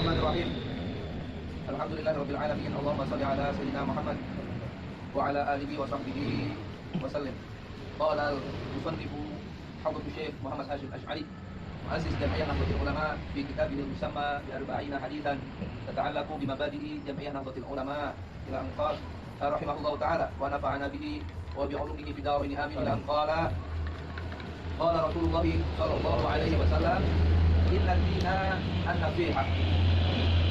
Bismillahirrahmanirrahim. Alhamdulillahirabbil alamin. Allahumma shalli ala sayyidina Muhammad wa ala alihi wa sahbihi wa sallim. Qala al-musannifu Hafiz Syekh Muhammad Hashim Asy'ari muassis Jam'iyah Nahdlatul Ulama fi kitabih al-musamma bi 40 haditsan tata'allaqu bi mabadi'i Jam'iyah Nahdlatul Ulama ila an qala rahimahullahu ta'ala wa nafa'ana bihi wa bi 'ulumihi fid darain amin ila an qala Rasulullah sallallahu alaihi wasallam inna dina an-nasiha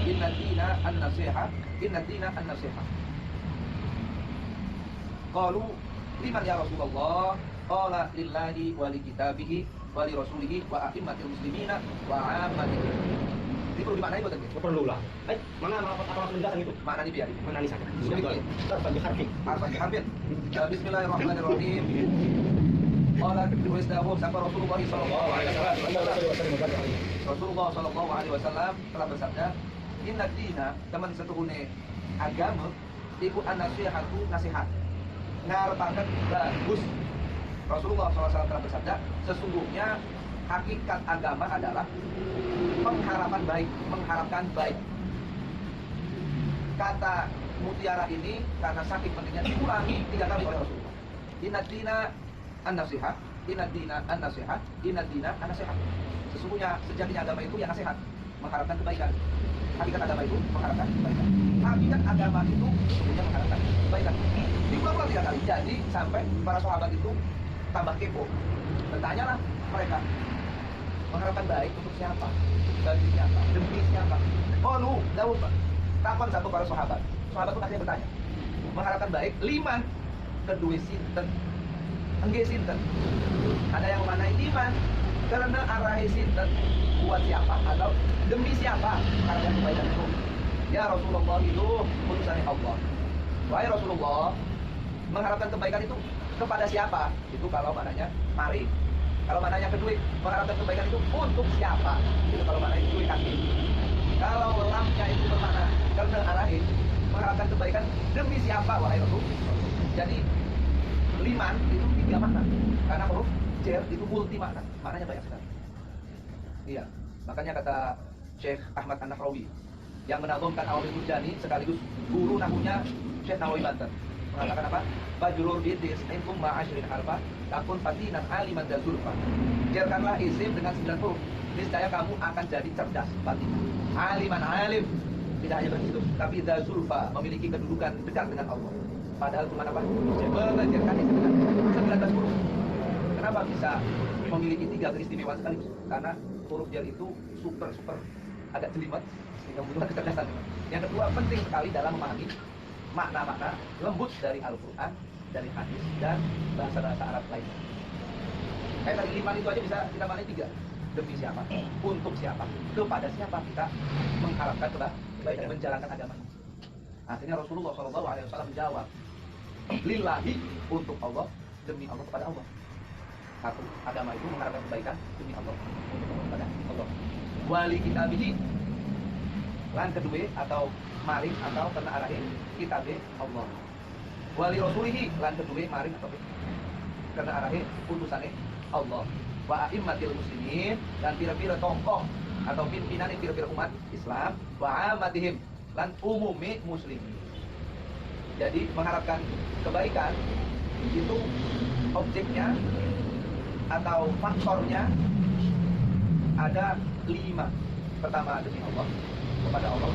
inna dina an-nasiha inna dina an-nasiha. Qalu liman ya Rasulullah? Qala lillahi wa li kitabihi wa li rasulihi wa a'immatil muslimina wa 'ammatihim. Ini perlu dimaknai betul enggak? Perlu lah. Mana apa penjelasan itu? Makna ini biar. Mana nih sana? Harfan harfin. Bismillahirrahmanirrahim. Qala Rasulullah sallallahu alaihi wasallam. Rasulullah sallallahu alaihi wasallam telah bersabda, "Inna dina teman setuhune agama iku an-nasihatu nasihat." Ngarepaken bagus. Rasulullah SAW telah bersabda, sesungguhnya hakikat agama adalah pengharapan baik, mengharapkan baik. Kata mutiara ini karena saking pentingnya diulangi 3 kali oleh Rasulullah. Inna dina an-nasihat, inna dina an-nasihat, inna dina an-nasihat. Sesungguhnya sejatinya agama itu yang nasihat, mengharapkan kebaikan. Hakikat agama itu mengharapkan kebaikan. Hakikat agama itu sesungguhnya mengharapkan kebaikan. Diulang 3 kali. Jadi sampai para sahabat itu tambah kepo. Bertanyalah mereka, mengharapkan baik untuk siapa? Bagi siapa? Demi siapa? Qalu, Daud takon satu para sahabat. Sahabat pun akhirnya bertanya, mengharapkan baik liman kedua sinten? Engge sinten? Ada yang manai liman karena arahi sinten buat siapa atau demi siapa mengharapkan kebaikan itu? Ya Rasulullah, itu putusannya Allah. Wahai Rasulullah, mengharapkan kebaikan itu kepada siapa? Itu kalau mananya mari. Kalau mananya kedua, mengharapkan kebaikan itu untuk siapa? Itu kalau mananya kedua kaki. Kalau lamnya itu bermakna karena arahin, mengharapkan kebaikan demi siapa? Wahai Rasul. Jadi liman itu 3 makna. Karena huruf jar itu multi makna. Maknanya banyak sekali. Iya. Makanya kata Syekh Ahmad An-Nahrawi yang menazamkan Awamil Murjani sekaligus guru nahunya Syekh Nawawi Banten mengatakan apa? Fajrur bidis inkum ma'ashrin harfa takun fatinan aliman dan zulfa. Jarkanlah isim dengan 9 huruf, niscaya kamu akan jadi cerdas, fatinan, aliman, alim. Tidak hanya begitu, tapi dan zulfa, memiliki kedudukan dekat dengan Allah. Padahal cuma apa? Mengajarkan isim dengan 19 huruf. Kenapa bisa memiliki 3 keistimewaan sekaligus? Karena huruf jar itu super agak jelimet sehingga membutuhkan kecerdasan. Yang kedua, penting sekali dalam memahami makna-makna lembut dari Al-Quran, dari hadis, dan bahasa-bahasa Arab lainnya. Kayak tadi liman itu aja bisa kita maknai 3. Demi siapa? Untuk siapa? Kepada siapa kita mengharapkan kebaikan, menjalankan agama. Akhirnya Rasulullah SAW menjawab, lillahi, untuk Allah, demi Allah, kepada Allah. Satu, agama itu mengharapkan kebaikan demi Allah, untuk Allah, kepada Allah. Wali kitabihi, lan kedua atau maring atau kena arahin kitabe Allah. Wali rasulihi lan kedua maring atau kena arahin putusane Allah. Wa a'immatil muslimin dan pira-pira tokoh atau pimpinan pira-pira umat Islam. Wa ammatihim lan umumi muslim. Jadi mengharapkan kebaikan itu objeknya atau faktornya ada 5. Pertama demi Allah, kepada Allah,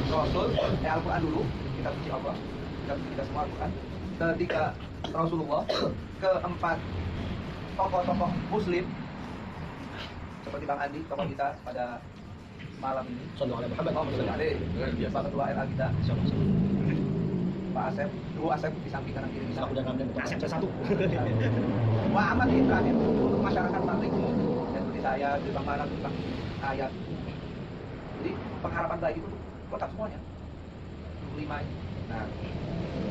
Rasul, Al-Quran dulu, kita suci Allah, kita suci kita semua Al-Quran. Ketiga, Rasulullah. Keempat, tokoh-tokoh Muslim, seperti Bang Andi, tokoh kita pada malam ini. Sallallahu alaihi wasallam. Pak Ketua RA kita, Pak Asep, Ibu Asep di samping kanan kiri. Asep satu. Wah, amat ini terakhir untuk masyarakat Malik. Dan seperti saya, di Bang Mana, tentang ayat. Jadi pengharapan baik itu kotak semuanya 5 ini. Nah,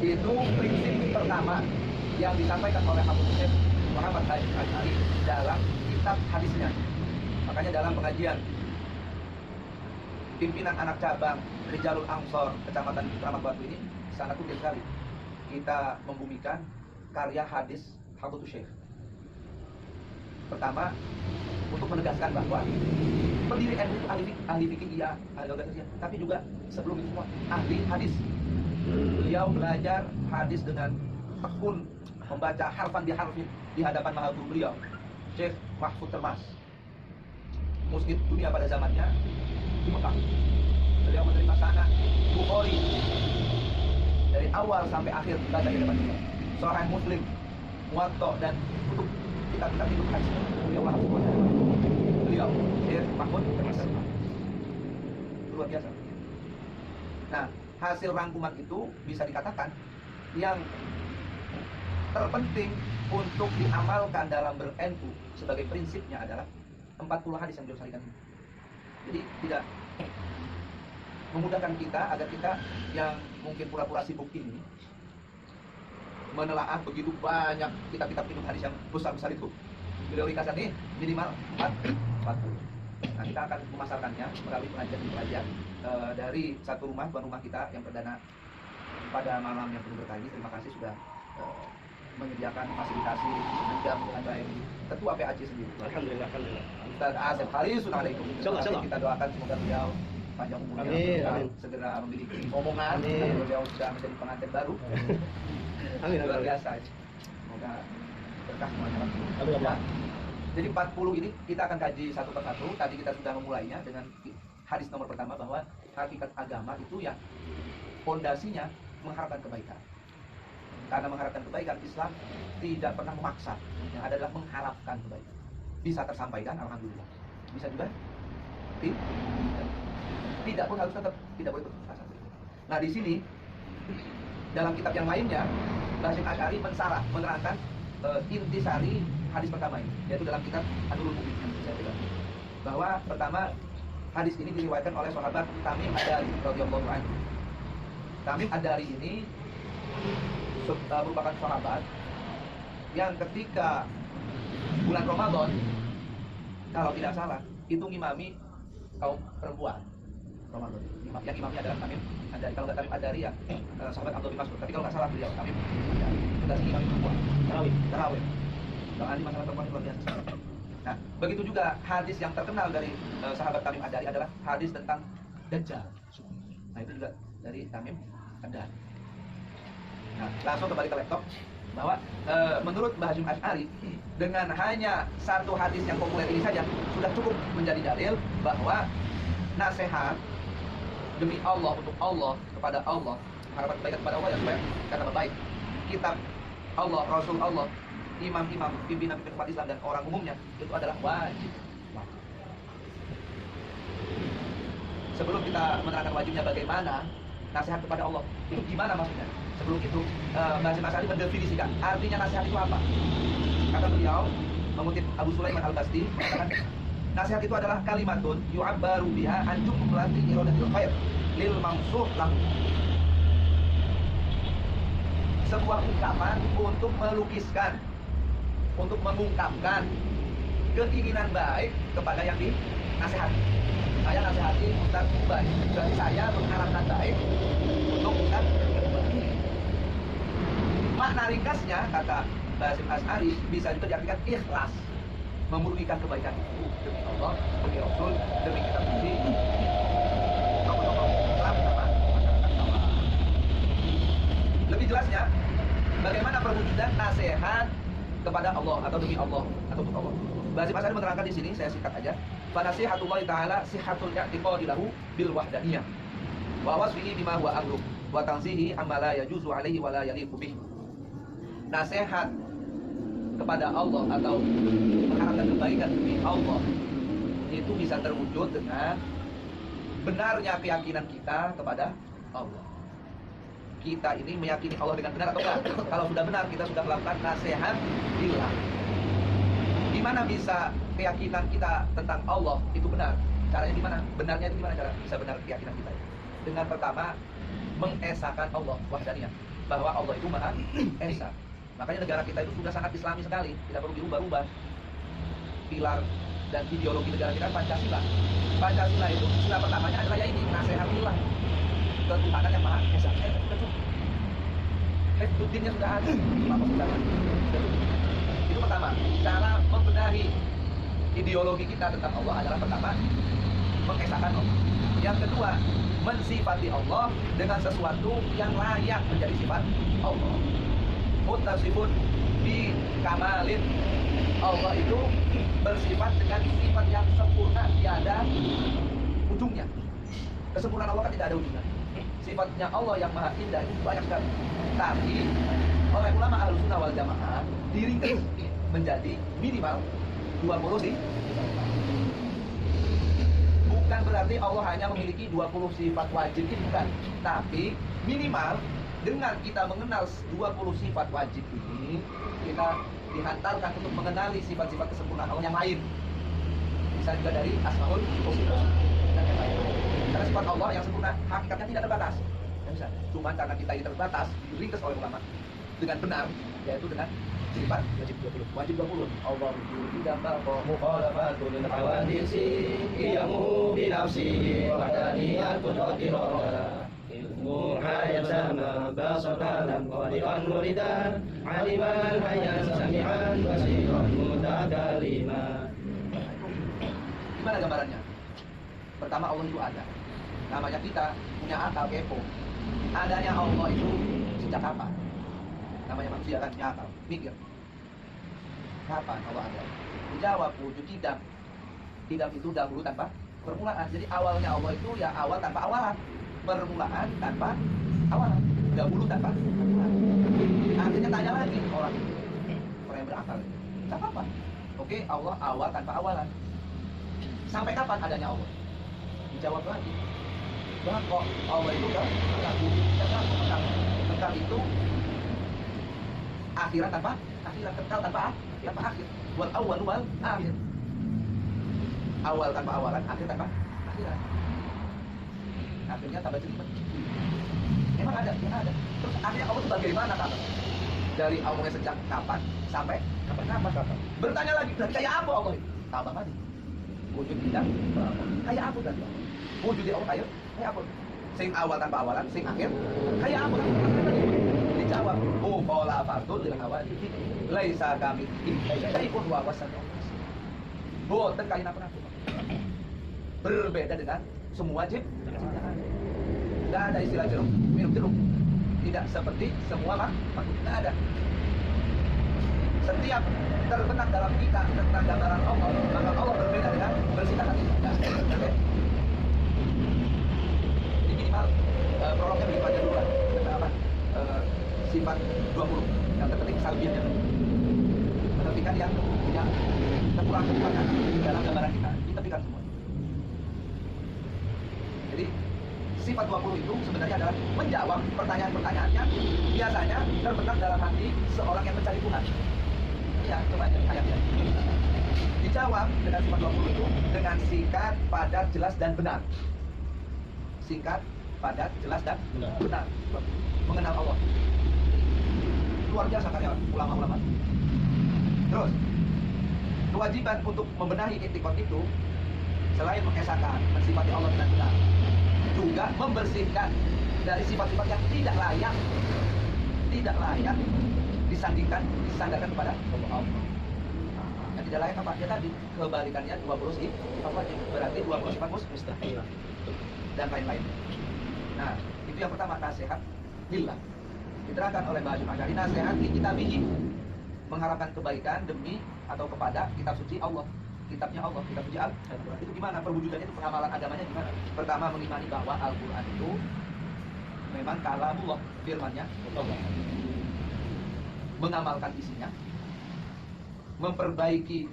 itu prinsip pertama yang disampaikan oleh Abu Syekh Muhammad Hashim Asy'ari dalam kitab hadisnya. Makanya dalam pengajian pimpinan anak cabang Rijalul Ansor Kecamatan Kramat Batu ini sangat penting sekali kita membumikan karya hadis Abu Syekh. Pertama, untuk menegaskan bahwa Pendiri NU itu ahli fikih iya, ahli logika iya, tapi juga sebelum itu semua ahli hadis. Beliau belajar hadis dengan tekun, membaca harfan biharfin di hadapan maha guru beliau, Syekh Mahfud Termas, musnid dunia pada zamannya di Mekah. Beliau menerima sanad Bukhari dari awal sampai akhir baca di depan beliau. Sahih Muslim, Muwatta dan kutub kitab-kitab itu hadis beliau hafal. Beliau Syekh Mahfud Termas luar biasa. Nah, hasil rangkuman itu bisa dikatakan yang terpenting untuk diamalkan dalam ber-NU sebagai prinsipnya adalah 40 hadis yang beliau sarikan ini. Jadi tidak memudahkan kita agar kita yang mungkin pura-pura sibuk ini menelaah begitu banyak kitab-kitab ilmu hadis yang besar-besar itu. Beliau ringkasan nih minimal 40. Nah, kita akan memasarkannya melalui pengajian-pengajian dari satu rumah, tuan rumah kita yang perdana pada malam yang penuh berkah ini. Terima kasih sudah menyediakan fasilitasi menjam dengan baik. Ketua PAC sendiri. Alhamdulillah, alhamdulillah. Ustaz Asep Khalisunalaikum. Insyaallah. Kita doakan semoga beliau panjang umurnya, Amin. segera memiliki omongan, Amin. dan beliau sudah menjadi pengantin baru. Amin. Luar biasa. Semoga berkah semuanya. Amin. Nah, jadi 40 ini kita akan kaji satu persatu. Tadi kita sudah memulainya dengan hadis nomor pertama bahwa hakikat agama itu ya fondasinya mengharapkan kebaikan. Karena mengharapkan kebaikan, Islam tidak pernah memaksa. Yang ada adalah mengharapkan kebaikan. Bisa tersampaikan, alhamdulillah. Bisa juga tidak pun harus tetap tidak boleh berputus asa. Nah, di sini dalam kitab yang lainnya Basyir Asy'ari mensarah menerangkan intisari hadis pertama ini, yaitu dalam kitab An-Nurul Mubin yang saya pegang. Bahwa pertama hadis ini diriwayatkan oleh sahabat Tamim Ad-Dari radhiyallahu anhu. Tamim Ad-Dari ini merupakan sahabat yang ketika bulan Ramadan, kalau tidak salah, itu ngimami kaum perempuan Ramadan. Yang imamnya adalah Tamim Ad-Dari. Kalau nggak Tamim Ad-Dari ya sahabat Abdul bin Mas'ud. Tapi kalau nggak salah beliau Tamim Ad-Dari. Kita sih imam perempuan. Tarawih. Kalau ahli masalah perempuan luar biasa. Nah, begitu juga hadis yang terkenal dari sahabat Tamim Ad-Dari adalah hadis tentang Dajjal. Nah, itu juga dari Tamim Ad-Dari. Nah, langsung kembali ke laptop bahwa menurut Basyir Asy'ari dengan hanya satu hadis yang populer ini saja sudah cukup menjadi dalil bahwa nasihat demi Allah, untuk Allah, kepada Allah, harapan kebaikan kepada Allah, ya supaya kata baik, kitab Allah, Rasul Allah, imam-imam, pimpinan umat Islam dan orang umumnya itu adalah wajib. Sebelum kita menerangkan wajibnya bagaimana nasihat kepada Allah, itu gimana maksudnya? Sebelum itu Basyir Asy'ari mendefinisikan artinya nasihat itu apa. Kata beliau mengutip Abu Sulaiman Al-Basti mengatakan, nasihat itu adalah kalimatun yu'abbaru biha an jumlati iradatil khair lil mansuh lahu. Sebuah ungkapan untuk melukiskan, untuk mengungkapkan keinginan baik kepada yang dinasihati. Saya nasihati Ustaz Ubay, berarti saya mengharapkan baik untuk Ustaz Ubay. Makna ringkasnya, kata Basyir Asy'ari, bisa juga diartikan ikhlas, memurnikan kebaikan itu demi Allah, demi Rasul, demi kitab suci, tokoh-tokoh Islam sama masyarakat bawah. Lebih jelasnya, bagaimana perwujudan nasihat kepada Allah atau demi Allah atau untuk Allah. Basyir Asy'ari menerangkan di sini, saya singkat aja. Fa nasihatullah taala sihatul i'tiqadi lahu bil wahdaniyah wa wasfihi bima huwa amru wa tanzihi amma la yajuzu alaihi wa la yaliqu bih. Nasihat kepada Allah atau mengharapkan kebaikan demi Allah itu bisa terwujud dengan benarnya keyakinan kita kepada Allah. Kita ini meyakini Allah dengan benar atau enggak? Kalau sudah benar, kita sudah melakukan nasihat billah. Gimana bisa keyakinan kita tentang Allah itu benar? Caranya gimana? Benarnya itu gimana cara bisa benar keyakinan kita? Dengan pertama mengesahkan Allah wahdaniyah, bahwa Allah itu Maha Esa. Makanya negara kita itu sudah sangat Islami sekali, tidak perlu dirubah-rubah. Pilar dan ideologi negara kita Pancasila. Pancasila itu istilah pertamanya adalah ya ini nasihatillah, ketuhanan yang Maha Esa. Sudah cukup. Hifdzuddinnya sudah ada. Itu pertama, cara membenahi ideologi kita tentang Allah adalah pertama, mengesahkan Allah. Yang kedua, mensifati Allah dengan sesuatu yang layak menjadi sifat Allah. Muttasifun bi kamalin. Allah itu bersifat dengan sifat yang sempurna, tiada ujungnya. Kesempurnaan Allah kan tidak ada ujungnya. Sifatnya Allah yang maha indah itu banyak sekali. Tapi oleh ulama Ahlussunnah wal Jamaah diringkas menjadi minimal 20 sih. Bukan berarti Allah hanya memiliki 20 sifat wajib, bukan. Tapi minimal dengan kita mengenal 20 sifat wajib ini, kita dihantarkan untuk mengenali sifat-sifat kesempurnaan Allah yang lain. Bisa juga dari Asmaul Husna dan yang lain. Karena sifat Allah yang sempurna hakikatnya tidak terbatas. Ya, bisa. Cuma karena kita ini terbatas, diringkas oleh ulama dengan benar, yaitu dengan sifat wajib 20. Wajib 20. Allah tidak bahwa Mukhalafatul hawadisi qiyamu bi nafsihi wa hadaniyat qudrati roda ilmu hayat sama basatalan qadiran muridan aliman hayat sami'an basiran mutakalima. Gimana gambarannya? Pertama, Allah itu ada. Namanya kita punya akal kepo. Adanya Allah itu sejak kapan? Namanya manusia kan punya akal, mikir. Kapan Allah ada? Dijawab wujud tidak. Tidak itu dahulu tanpa permulaan. Jadi awalnya Allah itu ya awal tanpa awalan. Permulaan tanpa awalan. Dahulu tanpa permulaan. Akhirnya tanya lagi orang yang berakal. Sejak kapan? Oke, Allah awal tanpa awalan. Sampai kapan adanya Allah? Dijawab lagi. Bahwa kok Allah itu kan kekal itu akhirat tanpa akhirat, kekal tanpa akhir. Wal awal wal akhir. Awal tanpa awalan, akhir tanpa akhirat. Akhirnya tambah jelimet. Emang ada, yang ada. Terus akhirnya Allah itu bagaimana kata? Dari awalnya sejak kapan sampai kapan? Bertanya lagi, berarti kayak apa Allah itu? Tambah lagi. Wujud tidak kayak apa berarti? Wujud di Allah kayak apa? Sing awal tanpa awalan, sing akhir kayak apa? Dijawab, mukhalafatul lil hawadits laisa kamitslihi syai'un wa huwas samiul basir. Boten kayak apa? Berbeda dengan semua ciptaan. Tidak ada istilah jeruk, minum jeruk. Tidak seperti semua makhluk, tidak ada. Setiap terbenak dalam kita tentang gambaran Allah, maka Allah berbeda dengan bersifat hati. Ini minimal prolognya begitu aja dulu lah. Tentang apa? Sifat 20 yang terpenting salbiahnya. Menentukan yang punya kekurangan dalam gambaran kita. Ditepikan semua. Jadi sifat 20 itu sebenarnya adalah menjawab pertanyaan-pertanyaan yang biasanya terbenak dalam hati seorang yang mencari Tuhan. Ya, coba aja ayatnya. Dijawab dengan sifat 20 itu dengan singkat, padat, jelas dan benar. Singkat, padat, jelas dan benar. Mengenal Allah. Luar biasa karya ulama-ulama. Terus, kewajiban untuk membenahi etikot itu selain mengesahkan, mensifati Allah dengan benar, juga membersihkan dari sifat-sifat yang tidak layak disandarkan kepada Allah. Yang tidak layak apa? Ya tadi kebalikannya 20 sifat wajib, berarti 20 sifat mustahil dan lain-lain. Nah, itu yang pertama, nasihat lillah. Diterangkan oleh Mbah Hashim Asy'ari, nasihat li kitabihi, mengharapkan kebaikan demi atau kepada kitab suci Allah. Kitabnya Allah, kitab suci Al-Quran. Itu gimana perwujudannya, itu pengamalan agamanya gimana? Pertama, mengimani bahwa Al-Quran itu memang kalamullah, firmannya Allah. Mengamalkan isinya, memperbaiki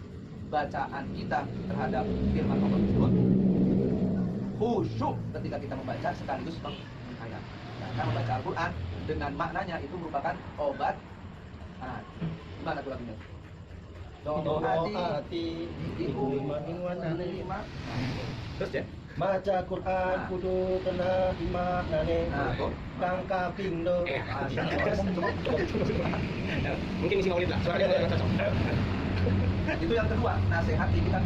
bacaan kita terhadap firman Allah tersebut, khusyuk ketika kita membaca sekaligus menghayat. Karena membaca Al-Quran dengan maknanya itu merupakan obat. Nah, gimana tuh lagunya? Doa hati lima. Terus ya? Maca Quran kudu kena imanane. Kang kaping do. Mungkin isi maulid lah, soalnya ada yang cocok. Itu yang kedua, nasihat kita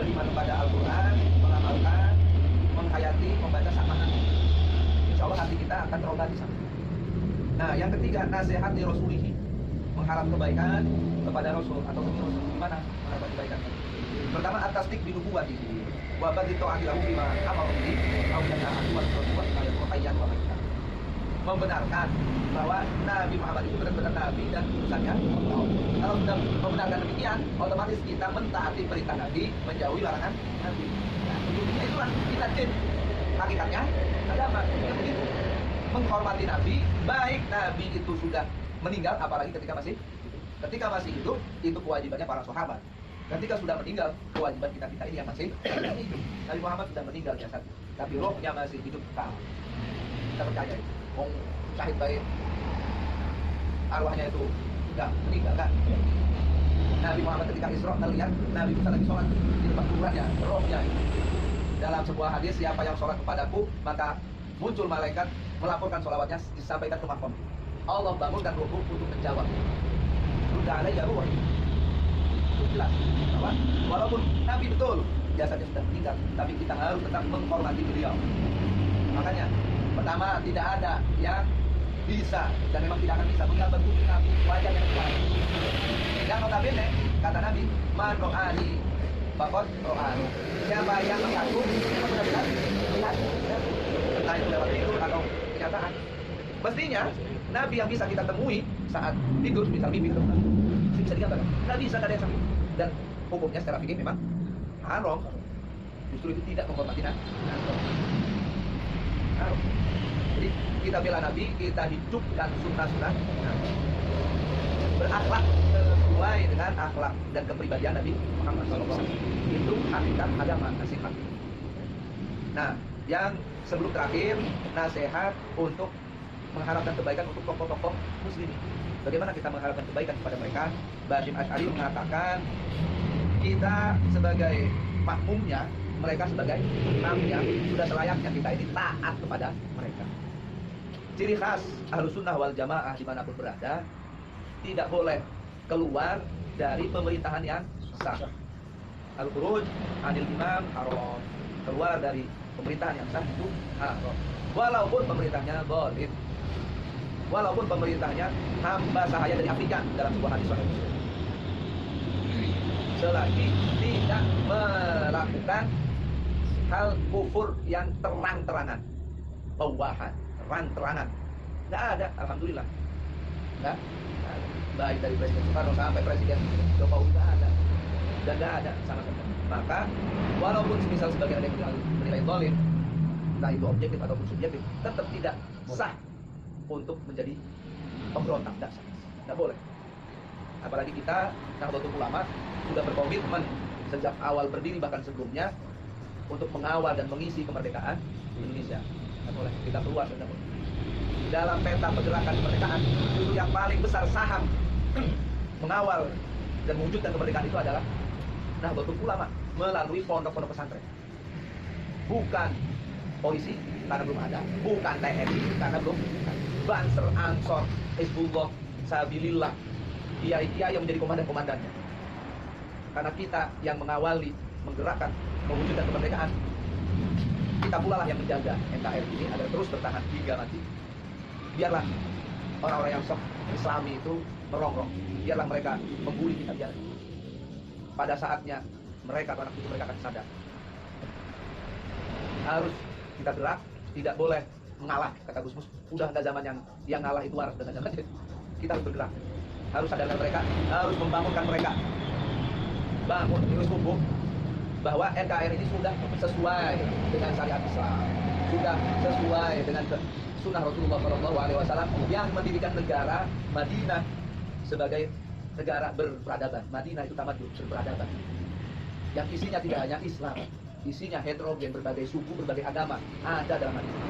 beriman kepada Al-Quran, mengamalkan, menghayati, membaca sama hati. Insya Allah hati kita akan terobati sama. Nah, yang ketiga, nasihat di Rasulihi, mengharap kebaikan kepada Rasul atau demi Rasul. Gimana mengharap kebaikan? Pertama, atas tik binubuat ini. Wabad itu akhilahu bima amal ini. Awliya akuat berbuat kalian muhayyan wa mayyit. Membenarkan bahwa Nabi Muhammad itu benar-benar Nabi dan utusannya Allah. Kalau sudah membenarkan demikian, otomatis kita mentaati perintah Nabi, menjauhi larangan Nabi. Nah, itulah kita cip. Hakikatnya agama yang begitu. Menghormati Nabi, baik Nabi itu sudah meninggal, apalagi ketika masih hidup. Ketika masih hidup, itu kewajibannya para sahabat. Ketika sudah meninggal, kewajiban kita ini yang masih hidup. Nabi Muhammad sudah meninggal ya, tapi rohnya masih hidup. Kita percaya itu. Wong syahid baik, arwahnya itu sudah meninggal kan. Nabi Muhammad ketika Isra melihat Nabi Musa lagi sholat di tempat kuburannya, rohnya dalam sebuah hadis, siapa yang sholat kepadaku, maka muncul malaikat melaporkan sholawatnya, disampaikan ke makom. Allah bangunkan ruhku untuk menjawab. Sudah ada ya ruh. Itu jelas bahwa walaupun Nabi betul jasadnya sudah meninggal, tapi kita harus tetap menghormati beliau. Makanya pertama, tidak ada yang bisa dan memang tidak akan bisa menggambar wujud Nabi wajah yang lain. Yang notabene kata Nabi, man ro'ani fakot ro'ani. Siapa yang mengaku memang benar-benar melihat, entah itu lewat tidur atau kenyataan. Mestinya Nabi yang bisa kita temui saat tidur, misal mimpi ketemu Nabi, bisa digambarkan. Nggak bisa, ada yang sakit. Dan hukumnya secara fikih memang haram. Justru itu tidak menghormati Nabi. Haram. Jadi kita bela Nabi, kita hidupkan sunnah-sunnah Nabi. Berakhlak sesuai dengan akhlak dan kepribadian Nabi Muhammad SAW. Itu hakikat agama, nasihat. Nah, yang sebelum terakhir, nasihat untuk mengharapkan kebaikan untuk tokoh-tokoh muslimin. Bagaimana kita mengharapkan kebaikan kepada mereka? Basyim Asy'ari mengatakan, kita sebagai makmumnya, mereka sebagai imamnya, sudah selayaknya kita ini taat kepada mereka. Ciri khas Ahlus Sunnah wal Jamaah dimanapun berada, tidak boleh keluar dari pemerintahan yang sah. Al-Khuruj anil imam haram. Keluar dari pemerintahan yang sah itu haram. Walaupun pemerintahnya zalim, walaupun pemerintahnya hamba sahaya dari Afrika dalam sebuah hadis sahih Muslim, selagi tidak melakukan hal kufur yang terang-terangan, bawahan, terang-terangan, nggak ada, alhamdulillah, nggak, baik dari Presiden Soekarno sampai Presiden Jokowi nggak ada, dan nggak ada sama sekali. Maka walaupun misal sebagian ada yang menilai zalim, entah itu objektif ataupun subjektif, tetap tidak sah untuk menjadi pemberontak, tidak sah, nggak boleh. Apalagi kita Nahdlatul Ulama sudah berkomitmen sejak awal berdiri bahkan sebelumnya untuk mengawal dan mengisi kemerdekaan Indonesia. Nggak boleh kita keluar, nggak boleh. Dalam peta pergerakan kemerdekaan, itu yang paling besar saham mengawal dan mewujudkan kemerdekaan itu adalah Nahdlatul Ulama melalui pondok-pondok pesantren. Bukan polisi karena belum ada, bukan TNI karena belum ada. Banser, Ansor, Hizbullah, Sabilillah, kiai-kiai yang menjadi komandan-komandannya. Karena kita yang mengawali, menggerakkan, mewujudkan kemerdekaan, kita pula lah yang menjaga NKRI ini agar terus bertahan hingga mati. Biarlah orang-orang yang sok Islami itu merongrong, biarlah mereka membuli kita, biar pada saatnya mereka, anak cucu mereka akan sadar. Harus kita gerak, tidak boleh mengalah, kata Gus Mus. Udah nggak zaman yang ngalah itu waras, dengan zaman kita harus bergerak, harus sadarkan mereka, harus membangunkan mereka, bangun terus tumbuh bahwa NKRI ini sudah sesuai dengan syariat Islam, sudah sesuai dengan sunnah Rasulullah SAW yang mendirikan negara Madinah sebagai negara berperadaban. Madinah itu tamadun, berperadaban, yang isinya tidak hanya Islam, isinya heterogen, berbagai suku, berbagai agama ada dalam Madinah.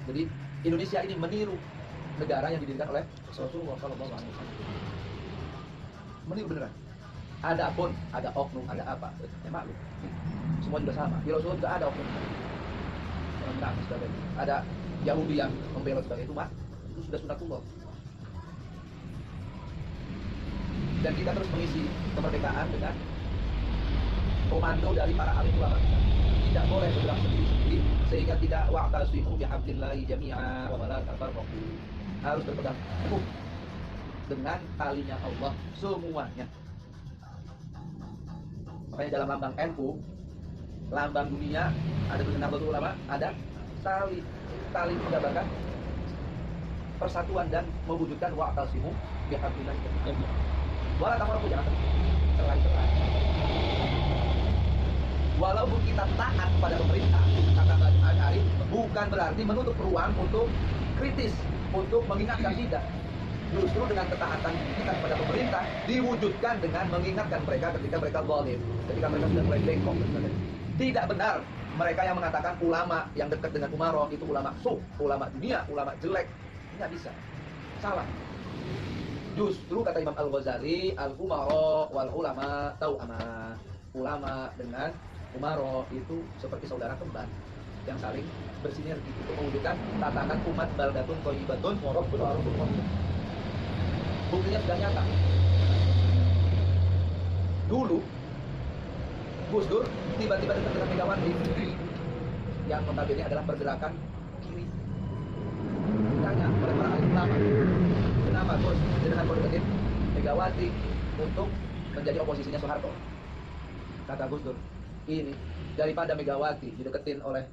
Jadi Indonesia ini meniru negara yang didirikan oleh Rasulullah SAW. Meniru beneran. Adapun ada oknum, ada apa, ya maklum. Semua juga sama. Di Rasulullah juga ada oknum. Ada Yahudi yang membela sebagai umat, itu sudah sunatullah. Dan kita terus mengisi kemerdekaan dengan komando dari para alim ulama kita. Tidak boleh bergerak sendiri-sendiri, sehingga tidak wa'tasimu bihablillahi jami'a wa la tafarraqu. harus berpegang teguh dengan talinya Allah semuanya. Makanya dalam lambang NU, lambang dunia, ada tulisan Nahdlatul Ulama, ada tali. Tali menggambarkan persatuan dan mewujudkan wa'tasimu bihablillah jami'an. Wala tafarraqu, jangan cerai-cerai. Walaupun kita taat pada pemerintah, kata Mbak Asy'ari, bukan berarti menutup ruang untuk kritis, untuk mengingatkan tidak. Justru dengan ketaatan kita kepada pemerintah diwujudkan dengan mengingatkan mereka ketika mereka zalim, ketika mereka sudah mulai bengkok. Tidak benar mereka yang mengatakan ulama yang dekat dengan umaroh itu ulama ulama dunia, ulama jelek. Nggak bisa. Salah. Justru kata Imam Al-Ghazali, al-umaroh wal ulama tau'ama. Ulama dengan umaroh itu seperti saudara kembar yang saling bersinergi untuk mewujudkan tatanan umat baldatun thayyibatun wa rabbul alamin. Buktinya sudah nyata. Dulu Gus Dur tiba-tiba dekat dengan Megawati yang notabene adalah pergerakan kiri. Ditanya oleh para ahli ulama, kenapa Gus dengan deketin Megawati untuk menjadi oposisinya Soeharto? Kata Gus Dur, ini daripada Megawati dideketin oleh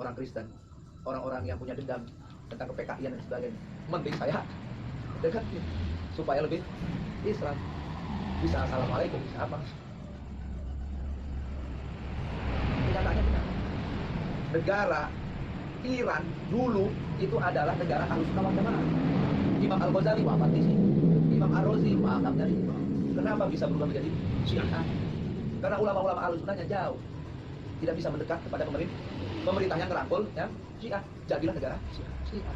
orang Kristen, orang-orang yang punya dendam tentang kePKI dan sebagainya, mending saya deketin supaya lebih Islam, bisa assalamualaikum, bisa apa. Kenyataannya benar. Negara Iran dulu itu adalah negara Ahlussunnah wal Jamaah. Imam Al-Ghazali wafat di sini. Imam Ar-Razi wafat dari sini. Kenapa bisa berubah menjadi Syiah? Karena ulama-ulama Ahlussunnahnya jauh, tidak bisa mendekat kepada pemerintah. Pemerintahnya ngerangkul ya Syiah, jadilah negara Syiah.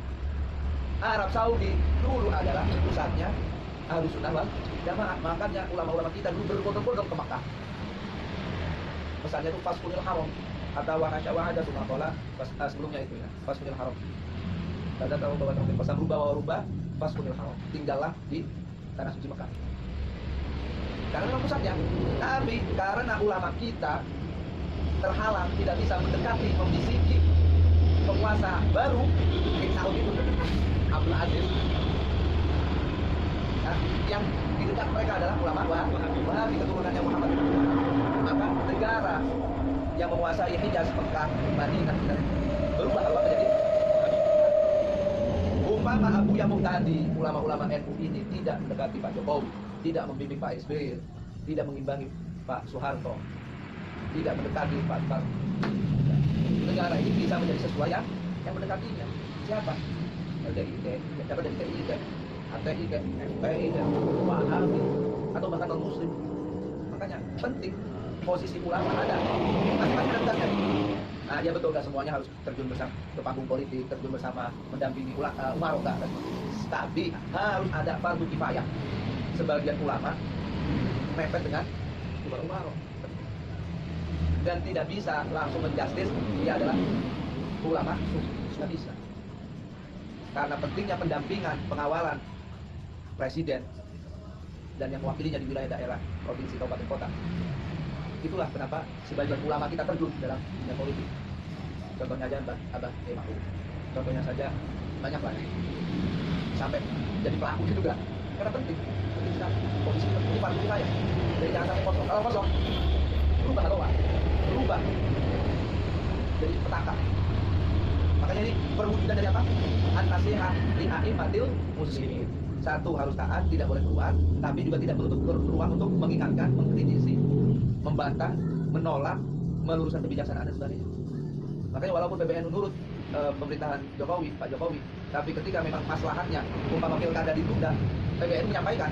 Arab Saudi dulu adalah pusatnya Ahlussunnah wal Jamaah. Makanya ulama-ulama kita dulu berbondong-bondong ke Makkah. Pesannya itu Faskunil Haram atau wahada sumatola sebelumnya itu ya, Faskunil Haram. Kita tahu bahwa pesan rubah Faskunil Haram, tinggallah di tanah suci Mekah. Karena memang pusatnya. Tapi karena ulama kita terhalang, tidak bisa mendekati, membisiki penguasa baru King Saud itu, Abdul Aziz. Nah, yang di dekat mereka adalah ulama Wahabi, keturunannya Muhammad. Maka negara yang menguasai Hijaz, Mekah, Madinah berubah apa menjadi umpama Abu Yamuk tadi, ulama-ulama NU ini tidak mendekati Pak Jokowi, tidak membimbing Pak SBY, tidak mengimbangi Pak Soeharto, tidak mendekati Pak Soeharto, negara ini bisa menjadi sesuai yang mendekatinya. Siapa? LDIT, dapat dari TIT, HTI, FPI, Wahabi, atau bahkan non-Muslim. Makanya penting posisi ulama ada masing-masing dasarnya. Nah, ya betul, gak semuanya harus terjun bersama ke panggung politik, terjun bersama mendampingi umaroh, tapi harus ada fardu kifayah. Sebagian ulama mepet dengan umaroh dan tidak bisa langsung menjustis dia adalah ulama, sudah bisa. Karena pentingnya pendampingan, pengawalan presiden dan yang mewakilinya di wilayah daerah, provinsi, kabupaten, kota. Itulah kenapa sebagian ulama kita terjun dalam dunia politik. Contohnya aja Abah Ma'ruf. Contohnya saja banyak lagi. Sampai jadi pelaku juga. Karena penting sekali. Posisi ini fardu kifayah. Jadi jangan sampai kosong. Kalau kosong, berubah haluan, berubah jadi petaka. Makanya ini perwujudan dari apa? An-nasihah li a'immatil muslimin. Satu, harus taat, tidak boleh keluar, tapi juga tidak menutup ruang untuk mengingatkan, mengkritisi, membantah, menolak, meluruskan kebijaksanaan dan sebagainya. Makanya walaupun PBNU nurut pemerintahan Jokowi, Pak Jokowi, tapi ketika memang maslahatnya umpama pilkada ditunda, PBNU menyampaikan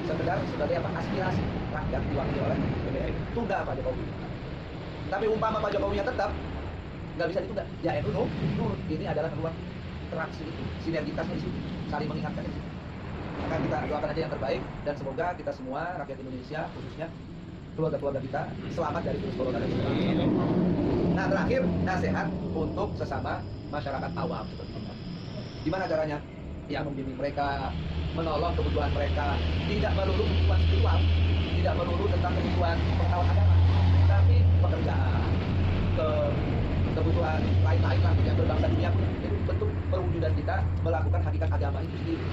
sekedar sebagai apa, aspirasi rakyat diwakili oleh PBNU, tunda Pak Jokowi. Tapi umpama Pak Jokowinya tetap nggak bisa ditunda, ya NU nurut. Ini adalah ruang interaksi itu, sinergitasnya di situ, saling mengingatkan di situ. Maka kita doakan aja yang terbaik dan semoga kita semua rakyat Indonesia khususnya keluarga-keluarga kita selamat dari virus corona dan sebagainya. Nah, terakhir nasihat untuk sesama masyarakat awam seperti kita. Gimana caranya? Ya, membimbing mereka, menolong kebutuhan mereka, tidak melulu kebutuhan spiritual, tidak melulu tentang kebutuhan pengetahuan agama, tapi pekerjaan, kebutuhan lain-lain lah yang berbangsa dunia pun. bentuk perwujudan kita melakukan hakikat agama itu sendiri.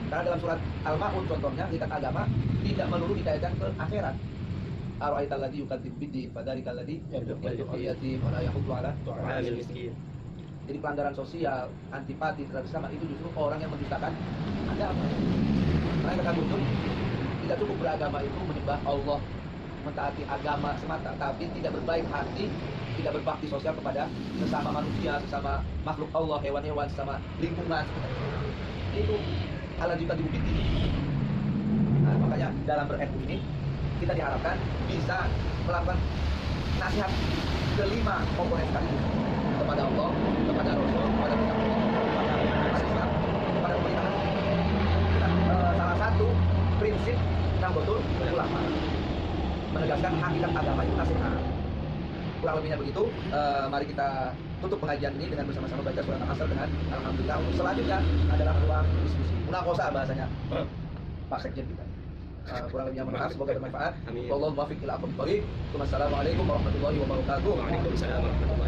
Karena dalam surat Al-Ma'un contohnya, hakikat agama tidak melulu dikaitkan ke akhirat. Ara'aital ladzi yukadzib bid-din fadzalika alladzi yad'u yatim wa la yahuddu 'ala Ta'amil miskin. Jadi pelanggaran sosial, antipati terhadap sesama itu justru orang yang mendustakan agama. Karena kata Guntur, tidak cukup beragama itu menyembah Allah, mentaati agama semata, tapi tidak berbaik hati, tidak berbakti sosial kepada sesama manusia, sesama makhluk Allah, hewan-hewan, sesama lingkungan. Itu ala juga dibukti. Nah, makanya dalam ber-NU ini kita diharapkan bisa melakukan nasihat kelima komponen sekaligus kepada Allah, kepada Rasul, kepada kita, kepada umat Islam, kepada pemerintahan. Salah satu prinsip yang betul ulama menegaskan hakikat agama itu nasihat. Kurang lebihnya begitu. Mari kita tutup pengajian ini dengan bersama-sama baca surat Al-Asr dengan alhamdulillah. Untuk selanjutnya adalah ruang diskusi. Munakosa bahasanya. Pak Sekjen kita. Kurang lebihnya mohon maaf, semoga bermanfaat. Amin. Wallahu muwaffiq ila aqwamit thoriq. Wassalamualaikum warahmatullahi wabarakatuh. Waalaikumsalam warahmatullahi wabarakatuh.